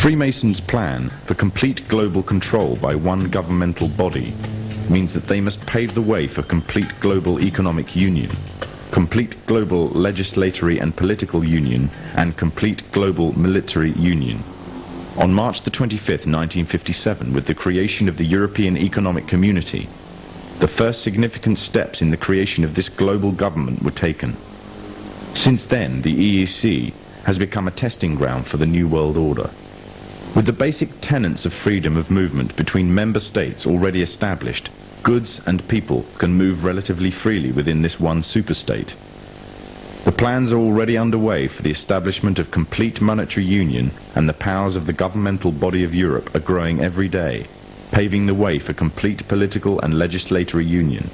Freemasons' plan for complete global control by one governmental body means that they must pave the way for complete global economic union, complete global legislatory and political union, and complete global military union. On March the 25th, 1957, with the creation of the European Economic Community, the first significant steps in the creation of this global government were taken. Since then, the EEC has become a testing ground for the New World Order. With the basic tenets of freedom of movement between member states already established, goods and people can move relatively freely within this one superstate. The plans are already underway for the establishment of complete monetary union, and the powers of the governmental body of Europe are growing every day, paving the way for complete political and legislatory union.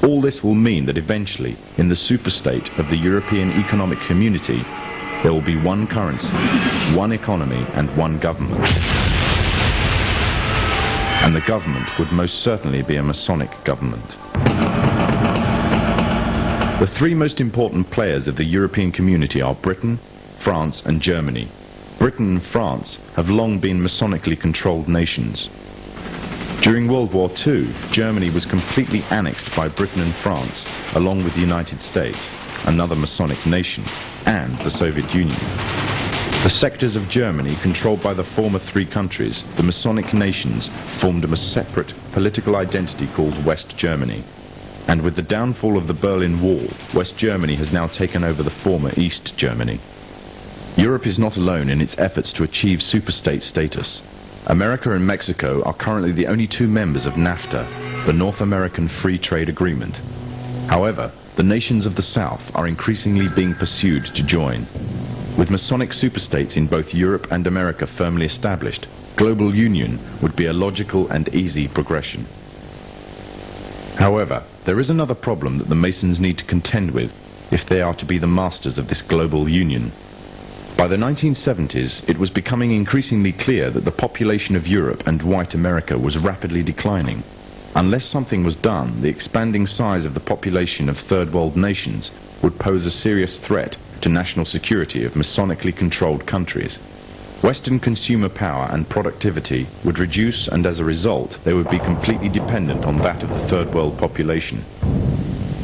All this will mean that eventually, in the superstate of the European Economic Community, there will be one currency, one economy, and one government. And the government would most certainly be a Masonic government. The three most important players of the European community are Britain, France, and Germany. Britain and France have long been Masonically controlled nations. During World War II, Germany was completely annexed by Britain and France, along with the United States, another Masonic nation, and the Soviet Union. The sectors of Germany controlled by the former three countries, the Masonic nations, formed a separate political identity called West Germany. And with the downfall of the Berlin Wall, West Germany has now taken over the former East Germany. Europe is not alone in its efforts to achieve superstate status. America and Mexico are currently the only two members of NAFTA, the North American Free Trade Agreement. However, the nations of the South are increasingly being pursued to join. With Masonic superstates in both Europe and America firmly established, global union would be a logical and easy progression. However, there is another problem that the Masons need to contend with if they are to be the masters of this global union. By the 1970s, it was becoming increasingly clear that the population of Europe and white America was rapidly declining. Unless something was done, the expanding size of the population of third world nations would pose a serious threat to national security of Masonically controlled countries. Western consumer power and productivity would reduce, and as a result, they would be completely dependent on that of the third world population.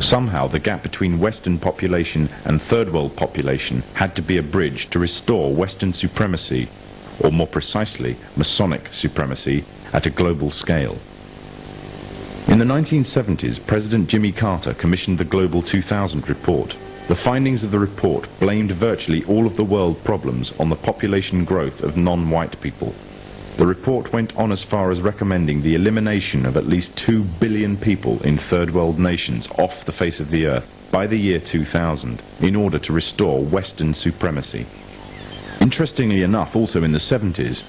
Somehow, the gap between Western population and third world population had to be a bridge to restore Western supremacy, or more precisely, Masonic supremacy, at a global scale. In the 1970s, President Jimmy Carter commissioned the Global 2000 report. The findings of the report blamed virtually all of the world problems on the population growth of non-white people. The report went on as far as recommending the elimination of at least 2 billion people in third world nations off the face of the earth by the year 2000 in order to restore Western supremacy. Interestingly enough, also in the 70s,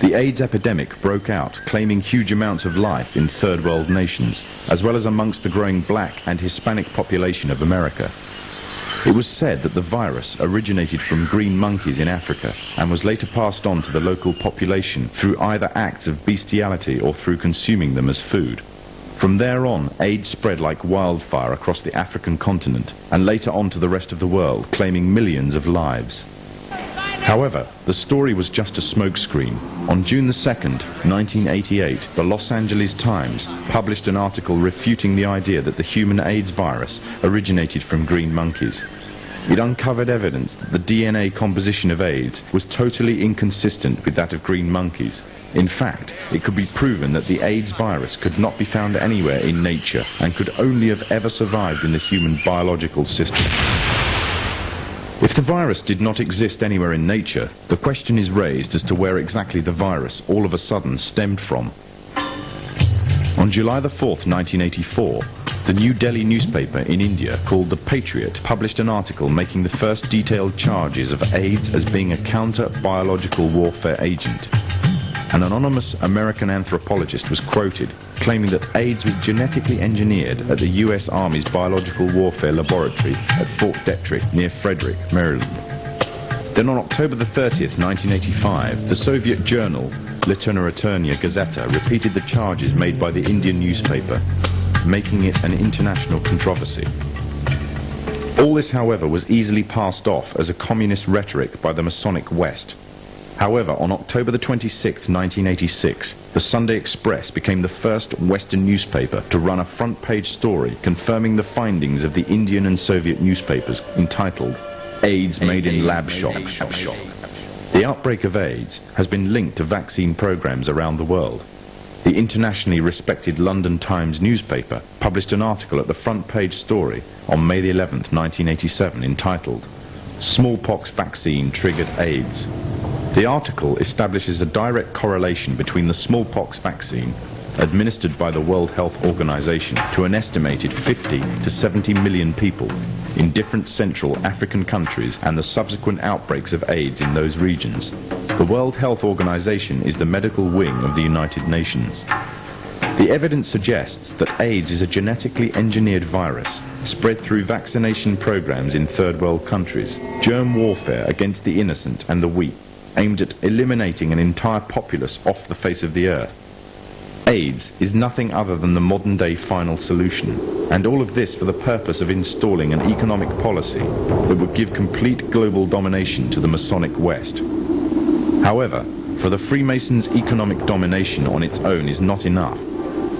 the AIDS epidemic broke out, claiming huge amounts of life in third world nations, as well as amongst the growing black and Hispanic population of America. It was said that the virus originated from green monkeys in Africa and was later passed on to the local population through either acts of bestiality or through consuming them as food. From there on, AIDS spread like wildfire across the African continent and later on to the rest of the world, claiming millions of lives. However, the story was just a smokescreen. On June 2nd, 1988, the Los Angeles Times published an article refuting the idea that the human AIDS virus originated from green monkeys. It uncovered evidence that the DNA composition of AIDS was totally inconsistent with that of green monkeys. In fact, it could be proven that the AIDS virus could not be found anywhere in nature and could only have ever survived in the human biological system. If the virus did not exist anywhere in nature, the question is raised as to where exactly the virus all of a sudden stemmed from. On July the 4th, 1984, the New Delhi newspaper in India called The Patriot published an article making the first detailed charges of AIDS as being a counter-biological warfare agent. An anonymous American anthropologist was quoted claiming that AIDS was genetically engineered at the US Army's Biological Warfare Laboratory at Fort Detrick near Frederick, Maryland. Then on October the 30th, 1985, the Soviet journal Literaturia Gazeta repeated the charges made by the Indian newspaper, making it an international controversy. All this, however, was easily passed off as a communist rhetoric by the Masonic West. However, on October the 26th, 1986, the Sunday Express became the first Western newspaper to run a front-page story confirming the findings of the Indian and Soviet newspapers entitled AIDS Made in Lab Shop. The outbreak of AIDS has been linked to vaccine programs around the world. The internationally respected London Times newspaper published an article at the front-page story on May the 11th, 1987 entitled Smallpox Vaccine Triggered AIDS. The article establishes a direct correlation between the smallpox vaccine administered by the World Health Organization to an estimated 50 to 70 million people in different Central African countries and the subsequent outbreaks of AIDS in those regions. The World Health Organization is the medical wing of the United Nations. The evidence suggests that AIDS is a genetically engineered virus spread through vaccination programs in third world countries, germ warfare against the innocent and the weak, aimed at eliminating an entire populace off the face of the earth. AIDS is nothing other than the modern-day final solution, and all of this for the purpose of installing an economic policy that would give complete global domination to the Masonic West. However, for the Freemasons' economic domination on its own is not enough.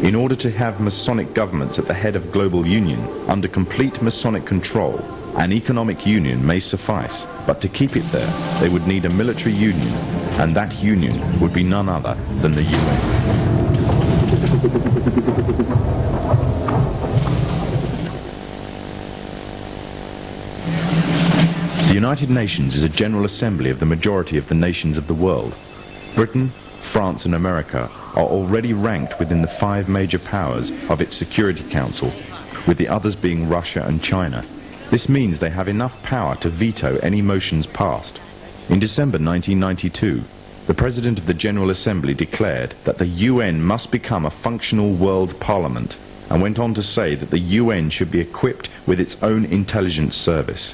In order to have Masonic governments at the head of global union, under complete Masonic control, an economic union may suffice, but to keep it there, they would need a military union, and that union would be none other than the UN. The United Nations is a general assembly of the majority of the nations of the world. Britain, France and America are already ranked within the 5 major powers of its Security Council, with the others being Russia and China. This means they have enough power to veto any motions passed. In December 1992, the President of the General Assembly declared that the UN must become a functional world parliament, and went on to say that the UN should be equipped with its own intelligence service.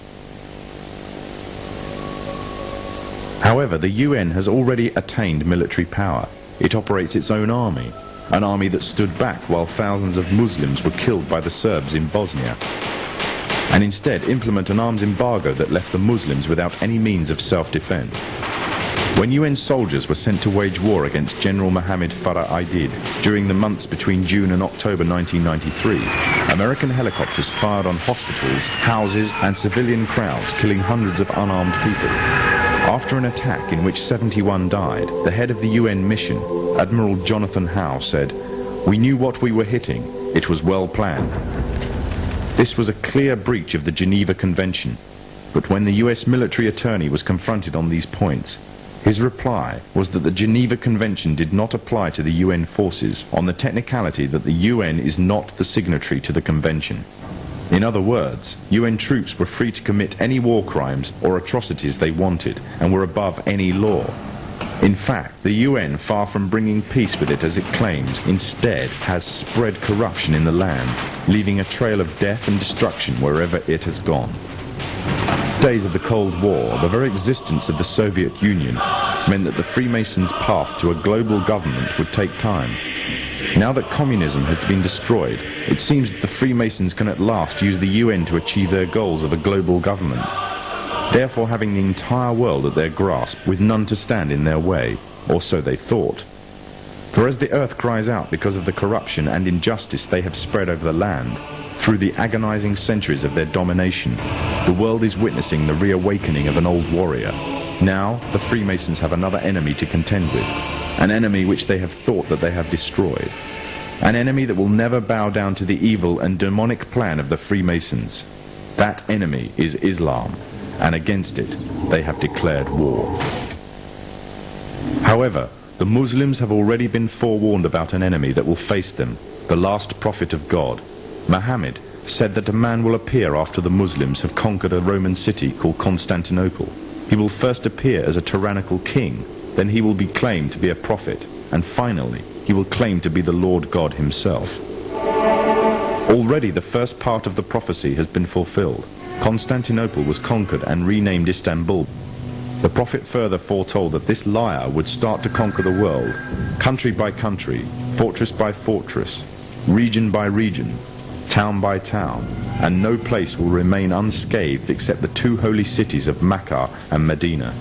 However, the UN has already attained military power. It operates its own army, an army that stood back while thousands of Muslims were killed by the Serbs in Bosnia, and instead implement an arms embargo that left the Muslims without any means of self-defense. When UN soldiers were sent to wage war against General Mohammed Farah Aidid during the months between June and October 1993, American helicopters fired on hospitals, houses and civilian crowds, killing hundreds of unarmed people. After an attack in which 71 died, the head of the UN mission, Admiral Jonathan Howe, said, "We knew what we were hitting. It was well planned." This was a clear breach of the Geneva Convention, but when the US military attorney was confronted on these points, his reply was that the Geneva Convention did not apply to the UN forces on the technicality that the UN is not the signatory to the convention. In other words, UN troops were free to commit any war crimes or atrocities they wanted and were above any law. In fact, the UN, far from bringing peace with it as it claims, instead has spread corruption in the land, leaving a trail of death and destruction wherever it has gone. Days of the Cold War, the very existence of the Soviet Union meant that the Freemasons' path to a global government would take time. Now that communism has been destroyed, it seems that the Freemasons can at last use the UN to achieve their goals of a global government, therefore having the entire world at their grasp with none to stand in their way, or so they thought. For as the earth cries out because of the corruption and injustice they have spread over the land, through the agonizing centuries of their domination, the world is witnessing the reawakening of an old warrior. Now, the Freemasons have another enemy to contend with, an enemy which they have thought that they have destroyed, an enemy that will never bow down to the evil and demonic plan of the Freemasons. That enemy is Islam, and against it they have declared war. However, the Muslims have already been forewarned about an enemy that will face them, the last prophet of God. Muhammad said that a man will appear after the Muslims have conquered a Roman city called Constantinople. He will first appear as a tyrannical king, then he will be claimed to be a prophet, and finally he will claim to be the Lord God himself. Already the first part of the prophecy has been fulfilled. Constantinople was conquered and renamed Istanbul. The prophet further foretold that this liar would start to conquer the world, country by country, fortress by fortress, region by region, town by town, and no place will remain unscathed except the 2 holy cities of Mecca and Medina.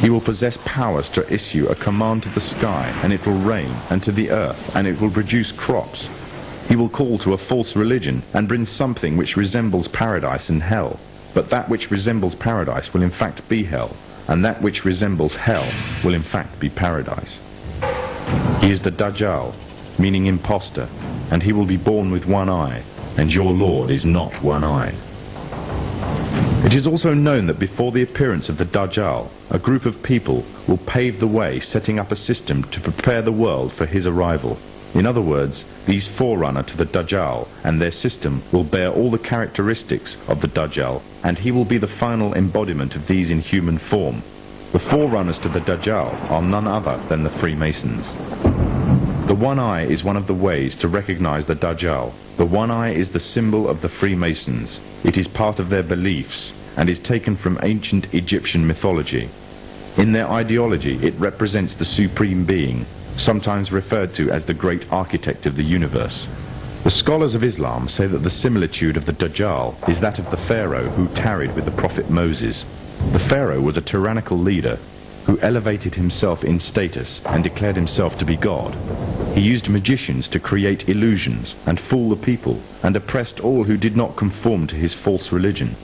He will possess powers to issue a command to the sky, and it will rain, and to the earth, and it will produce crops. He will call to a false religion, and bring something which resembles paradise and hell. But that which resembles paradise will in fact be hell, and that which resembles hell will in fact be paradise. He is the Dajjal, meaning imposter, and he will be born with one eye, and your Lord is not one eye. It is also known that before the appearance of the Dajjal, a group of people will pave the way, setting up a system to prepare the world for his arrival. In other words, these forerunner to the Dajjal and their system will bear all the characteristics of the Dajjal, and he will be the final embodiment of these in human form. The forerunners to the Dajjal are none other than the Freemasons. The one eye is one of the ways to recognize the Dajjal. The one eye is the symbol of the Freemasons. It is part of their beliefs and is taken from ancient Egyptian mythology. In their ideology, it represents the supreme being, sometimes referred to as the great architect of the universe. The scholars of Islam say that the similitude of the Dajjal is that of the Pharaoh who tarried with the prophet Moses. The Pharaoh was a tyrannical leader who elevated himself in status and declared himself to be God. He used magicians to create illusions and fool the people, and oppressed all who did not conform to his false religion.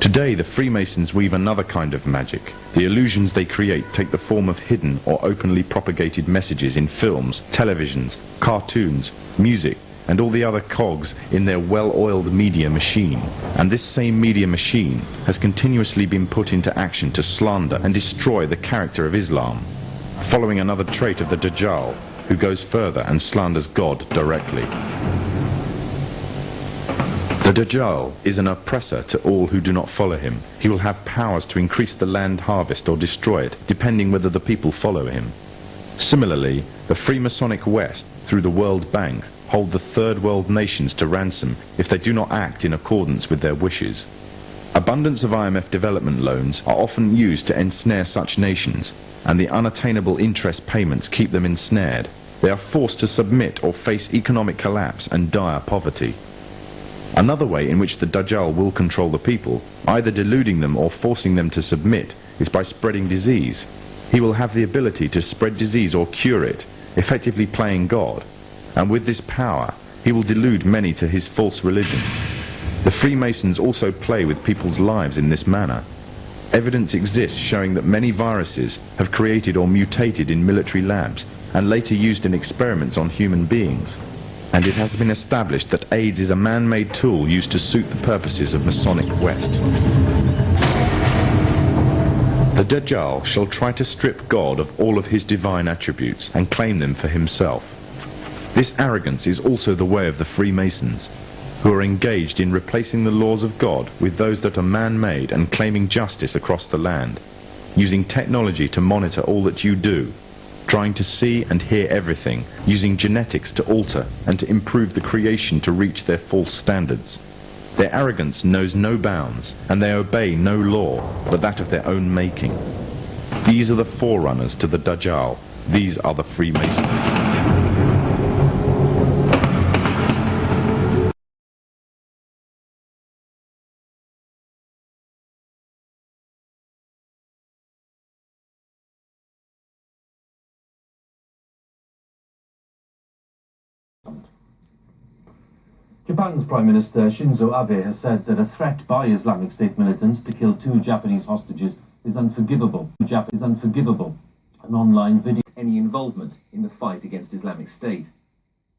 Today the Freemasons weave another kind of magic. The illusions they create take the form of hidden or openly propagated messages in films, televisions, cartoons, music, and all the other cogs in their well-oiled media machine. And this same media machine has continuously been put into action to slander and destroy the character of Islam, following another trait of the Dajjal, who goes further and slanders God directly. The Dajjal is an oppressor to all who do not follow him. He will have powers to increase the land harvest or destroy it, depending whether the people follow him. Similarly, the Freemasonic West, through the World Bank, hold the third world nations to ransom if they do not act in accordance with their wishes. Abundance of IMF development loans are often used to ensnare such nations, and the unattainable interest payments keep them ensnared. They are forced to submit or face economic collapse and dire poverty. Another way in which the Dajjal will control the people, either deluding them or forcing them to submit, is by spreading disease. He will have the ability to spread disease or cure it, effectively playing God. And with this power, he will delude many to his false religion. The Freemasons also play with people's lives in this manner. Evidence exists showing that many viruses have created or mutated in military labs and later used in experiments on human beings. And it has been established that AIDS is a man-made tool used to suit the purposes of Masonic West. The Dajjal shall try to strip God of all of his divine attributes and claim them for himself. This arrogance is also the way of the Freemasons, who are engaged in replacing the laws of God with those that are man-made and claiming justice across the land, using technology to monitor all that you do, trying to see and hear everything, using genetics to alter and to improve the creation to reach their false standards. Their arrogance knows no bounds, and they obey no law but that of their own making. These are the forerunners to the Dajjal. These are the Freemasons. Japan's Prime Minister Shinzo Abe has said that a threat by Islamic State militants to kill 2 Japanese hostages is unforgivable. An online video any involvement in the fight against Islamic State.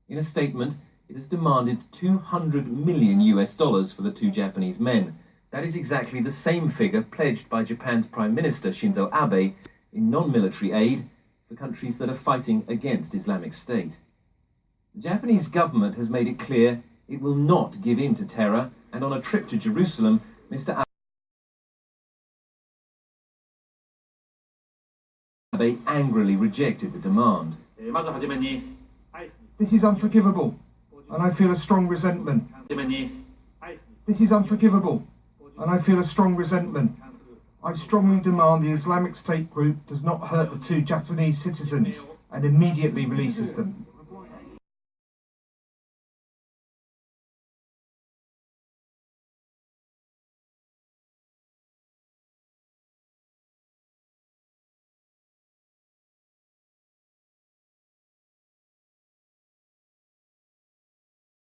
In a statement, it has demanded $200 million for the 2 Japanese men. That is exactly the same figure pledged by Japan's Prime Minister Shinzo Abe in non-military aid for countries that are fighting against Islamic State. The Japanese government has made it clear it will not give in to terror, and on a trip to Jerusalem, Mr. Abe angrily rejected the demand. This is unforgivable, and I feel a strong resentment. This is unforgivable, and I feel a strong resentment. I strongly demand the Islamic State group does not hurt the 2 Japanese citizens and immediately releases them.